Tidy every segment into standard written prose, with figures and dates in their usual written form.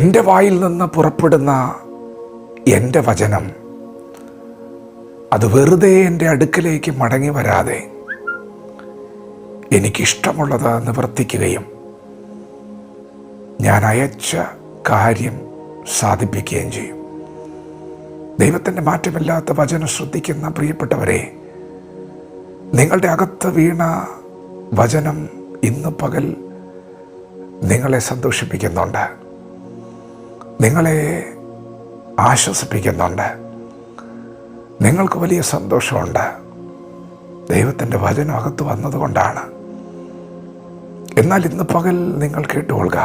എൻ്റെ വായിൽ നിന്ന് പുറപ്പെടുന്ന എൻ്റെ വചനം അത് വെറുതെ എൻ്റെ അടുക്കലേക്ക് മടങ്ങി വരാതെ എനിക്കിഷ്ടമുള്ളത് നിവർത്തിക്കുകയും ഞാൻ അയച്ച കാര്യം സാധിപ്പിക്കുകയും ചെയ്യും. ദൈവത്തിൻ്റെ മാറ്റമില്ലാത്ത വചനം ശ്രദ്ധിക്കുന്ന പ്രിയപ്പെട്ടവരെ, നിങ്ങളുടെ അകത്ത് വീണ വചനം ഇന്ന് പകൽ നിങ്ങളെ സന്തോഷിപ്പിക്കുന്നുണ്ട്, നിങ്ങളെ ആശ്വസിപ്പിക്കുന്നുണ്ട്, നിങ്ങൾക്ക് വലിയ സന്തോഷമുണ്ട്. ദൈവത്തിൻ്റെ വചനം അകത്ത് വന്നതുകൊണ്ടാണ്. എന്നാൽ ഇന്ന് പകൽ നിങ്ങൾ കേട്ടുകൊള്ളുക,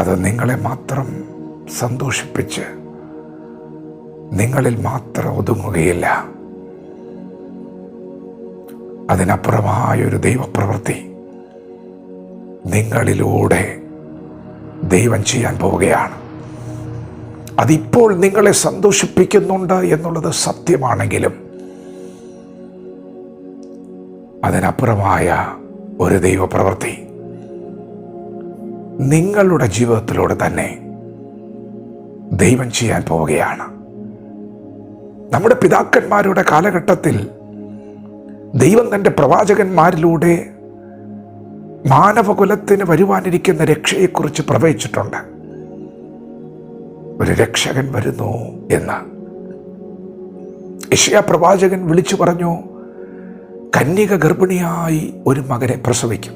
അത് നിങ്ങളെ മാത്രം സന്തോഷിപ്പിച്ച് നിങ്ങളിൽ മാത്രം ഒതുങ്ങുകയില്ല. അതിനപ്പുറമായൊരു ദൈവപ്രവൃത്തി നിങ്ങളിലൂടെ ദൈവം ചെയ്യാൻ പോവുകയാണ്. അതിപ്പോൾ നിങ്ങളെ സന്തോഷിപ്പിക്കുന്നുണ്ട് എന്നുള്ളത് സത്യമാണെങ്കിലും അതിനപ്പുറമായ ഒരു ദൈവപ്രവൃത്തി നിങ്ങളുടെ ജീവിതത്തിലൂടെ തന്നെ ദൈവം ചെയ്യാൻ പോവുകയാണ്. നമ്മുടെ പിതാക്കന്മാരുടെ കാലഘട്ടത്തിൽ ദൈവം തൻ്റെ പ്രവാചകന്മാരിലൂടെ മാനവകുലത്തിന് വരുവാനിരിക്കുന്ന രക്ഷയെക്കുറിച്ച് പ്രവചിച്ചിട്ടുണ്ട്. ഒരു രക്ഷകൻ വരുന്നു എന്ന് യെശയ്യാ പ്രവാചകൻ വിളിച്ചു പറഞ്ഞു, കന്യക ഗർഭിണിയായി ഒരു മകനെ പ്രസവിക്കും,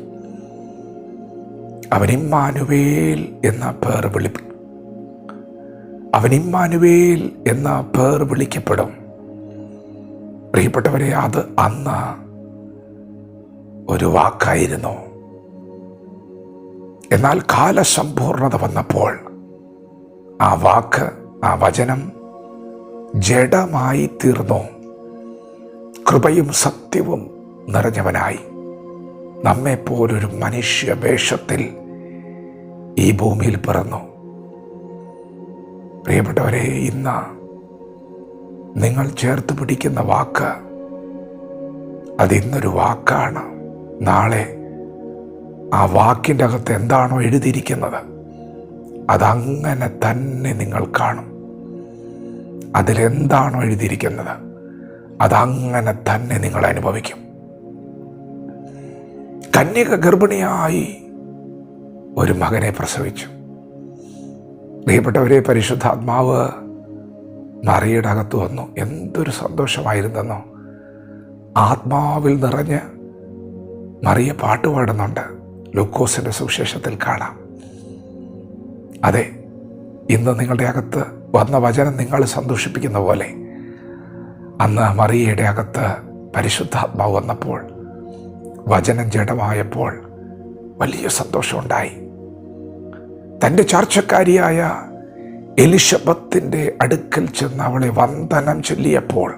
അവൻ ഇമ്മാനുവേൽ എന്ന പേർ വിളിക്കപ്പെടും. പ്രിയപ്പെട്ടവരെ, അത് അന്ന് ഒരു വാക്കായിരുന്നു. എന്നാൽ കാലസമ്പൂർണത വന്നപ്പോൾ ആ വാക്ക്, ആ വചനം ജഡമായി തീർന്നു. കൃപയും സത്യവും നിറഞ്ഞവനായി നമ്മെപ്പോലൊരു മനുഷ്യ വേഷത്തിൽ ഈ ഭൂമിയിൽ പിറന്നു. പ്രിയപ്പെട്ടവരെ, ഇന്ന് നിങ്ങൾ ചേർത്ത് പിടിക്കുന്ന വാക്ക് അതിന്നൊരു വാക്കാണ്. നാളെ ആ വാക്കിൻ്റെ അകത്ത് എന്താണോ എഴുതിയിരിക്കുന്നത് അതങ്ങനെ തന്നെ നിങ്ങൾ കാണും. അതിലെന്താണോ എഴുതിയിരിക്കുന്നത് അതങ്ങനെ തന്നെ നിങ്ങൾ അനുഭവിക്കും. കന്യക ഗർഭിണിയായി ഒരു മകനെ പ്രസവിച്ചു. പ്രിയപ്പെട്ടവരെ, പരിശുദ്ധാത്മാവ് മറിയയുടെ അകത്ത് വന്നു. എന്തൊരു സന്തോഷമായിരുന്നെന്നോ. ആത്മാവിൽ നിറഞ്ഞ് മറിയ പാട്ടുപാടുന്നുണ്ട്. ലൂക്കോസിൻ്റെ സുവിശേഷത്തിൽ കാണാം. അതെ, ഇന്ന് നിങ്ങളുടെ അകത്ത് വന്ന വചനം നിങ്ങൾ സന്തോഷിപ്പിക്കുന്ന പോലെ അന്ന് മറിയയുടെ അകത്ത് പരിശുദ്ധാത്മാവ് വന്നപ്പോൾ, വചനം ജഡമായപ്പോൾ വലിയ സന്തോഷമുണ്ടായി. തൻ്റെ ചാർച്ചക്കാരിയായ എലിശബത്തിൻ്റെ അടുക്കൽ ചെന്ന് അവളെ വന്ദനം ചൊല്ലിയപ്പോൾ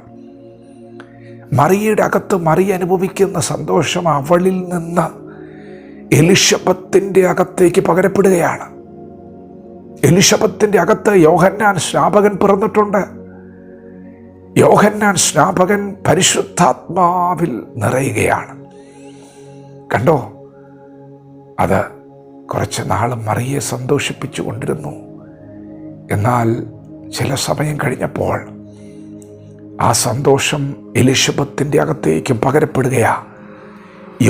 മറിയയുടെ അകത്ത് മറിയ അനുഭവിക്കുന്ന സന്തോഷം അവളിൽ നിന്ന് എലിശബത്തിൻ്റെ അകത്തേക്ക് പകരപ്പെടുകയാണ്. എലിശബത്തിൻ്റെ അകത്ത് യോഹന്നാൻ സ്നാപകൻ പിറന്നിട്ടുണ്ട്. യോഹന്നാൻ സ്നാപകൻ പരിശുദ്ധാത്മാവിൽ നിറയുകയാണ്. കണ്ടോ, അത് കുറച്ച് നാൾ മറിയെ സന്തോഷിപ്പിച്ചു കൊണ്ടിരുന്നു. എന്നാൽ ചില സമയം കഴിഞ്ഞപ്പോൾ ആ സന്തോഷം എലിശബത്തിൻ്റെ അകത്തേക്കും പകരപ്പെടുകയാ,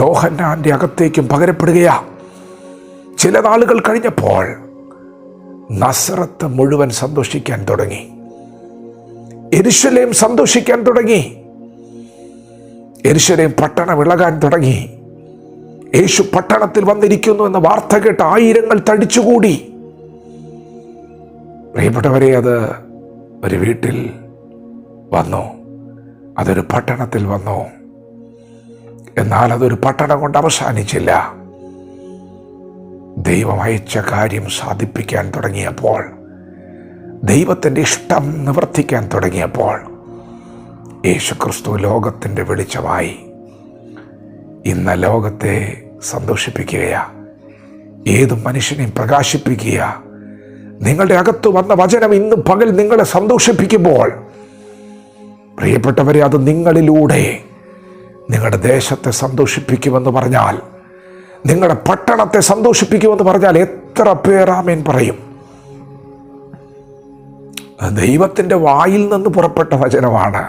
യോഹന്നാൻ്റെ അകത്തേക്കും പകരപ്പെടുകയാ. ചില നാളുകൾ കഴിഞ്ഞപ്പോൾ നസറത്ത് മുഴുവൻ സന്തോഷിക്കാൻ തുടങ്ങി. യെരൂശലേം സന്തോഷിക്കാൻ തുടങ്ങി. യെരൂശലേം പട്ടണം ഇളകാൻ തുടങ്ങി. യേശു പട്ടണത്തിൽ വന്നിരിക്കുന്നു എന്ന വാർത്ത കേട്ട് ആയിരങ്ങൾ തടിച്ചുകൂടി. പ്രിയപ്പെട്ടവരെ, അത് ഒരു വീട്ടിൽ വന്നു, അതൊരു പട്ടണത്തിൽ വന്നു. എന്നാൽ അതൊരു പട്ടണം കൊണ്ട് അവസാനിച്ചില്ല. ദൈവം അയച്ച കാര്യം സാധിപ്പിക്കാൻ തുടങ്ങിയപ്പോൾ, ദൈവത്തിൻ്റെ ഇഷ്ടം നിവർത്തിക്കാൻ തുടങ്ങിയപ്പോൾ യേശുക്രിസ്തു ലോകത്തിൻ്റെ വെളിച്ചമായി ഇന്ന് ലോകത്തെ സന്തോഷിപ്പിക്കുകയാ, ഏത് മനുഷ്യനെയും പ്രകാശിപ്പിക്കുക. നിങ്ങളുടെ അകത്ത് വന്ന വചനം ഇന്ന് പകൽ നിങ്ങളെ സന്തോഷിപ്പിക്കുമ്പോൾ പ്രിയപ്പെട്ടവരെ, അത് നിങ്ങളിലൂടെ നിങ്ങളുടെ ദേശത്തെ സന്തോഷിപ്പിക്കുമെന്ന് പറഞ്ഞാൽ, നിങ്ങളുടെ പട്ടണത്തെ സന്തോഷിപ്പിക്കുമെന്ന് പറഞ്ഞാൽ എത്ര പേർ ആമേൻ പറയും? ദൈവത്തിൻ്റെ വായിൽ നിന്ന് പുറപ്പെട്ട വചനമാണ്.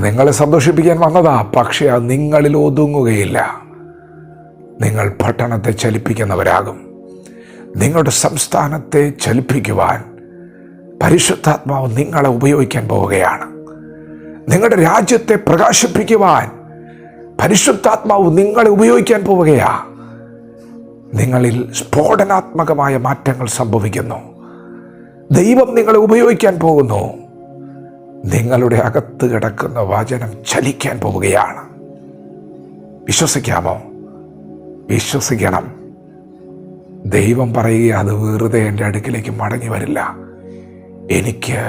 നിങ്ങളെ സന്തോഷിപ്പിക്കാൻ വന്നതാ, പക്ഷേ അത് നിങ്ങളിൽ ഒതുങ്ങുകയില്ല. നിങ്ങൾ പട്ടണത്തെ ചലിപ്പിക്കുന്നവരാകും. നിങ്ങളുടെ സംസ്ഥാനത്തെ ചലിപ്പിക്കുവാൻ പരിശുദ്ധാത്മാവ് നിങ്ങളെ ഉപയോഗിക്കാൻ പോവുകയാണ്. നിങ്ങളുടെ രാജ്യത്തെ പ്രകാശിപ്പിക്കുവാൻ പരിശുദ്ധാത്മാവ് നിങ്ങളെ ഉപയോഗിക്കാൻ പോവുകയാ. നിങ്ങളിൽ സ്ഫോടനാത്മകമായ മാറ്റങ്ങൾ സംഭവിക്കുന്നു. ദൈവം നിങ്ങളെ ഉപയോഗിക്കാൻ പോകുന്നു. നിങ്ങളുടെ അകത്ത് കിടക്കുന്ന വചനം ചലിക്കാൻ പോവുകയാണ്. വിശ്വസിക്കാമോ? വിശ്വസിക്കണം. ദൈവം പറയുക, അത് വെറുതെ എൻ്റെ അടുക്കിലേക്ക് മടങ്ങി വരില്ല. എനിക്ക്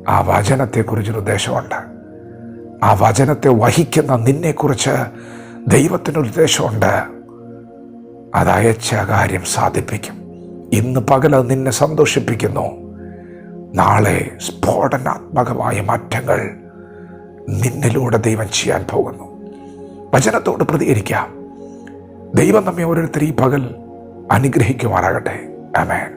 ആ വചനത്തെക്കുറിച്ചൊരു ഉദ്ദേശമുണ്ട്. ആ വചനത്തെ വഹിക്കുന്ന നിന്നെക്കുറിച്ച് ദൈവത്തിനൊരു ഉദ്ദേശമുണ്ട്. അത് അയച്ച കാര്യം സാധിപ്പിക്കും. ഇന്ന് പകൽ അത് നിന്നെ സന്തോഷിപ്പിക്കുന്നു. നാളെ സ്ഫോടനാത്മകമായ മാറ്റങ്ങൾ നിന്നിലൂടെ ദൈവം ചെയ്യാൻ പോകുന്നു. വചനത്തോട് പ്രതികരിക്കാം. ദൈവം നമ്മെ ഓരോരുത്തരും ഈ പകൽ അനുഗ്രഹിക്കുമാറാകട്ടെ. ആമേൻ.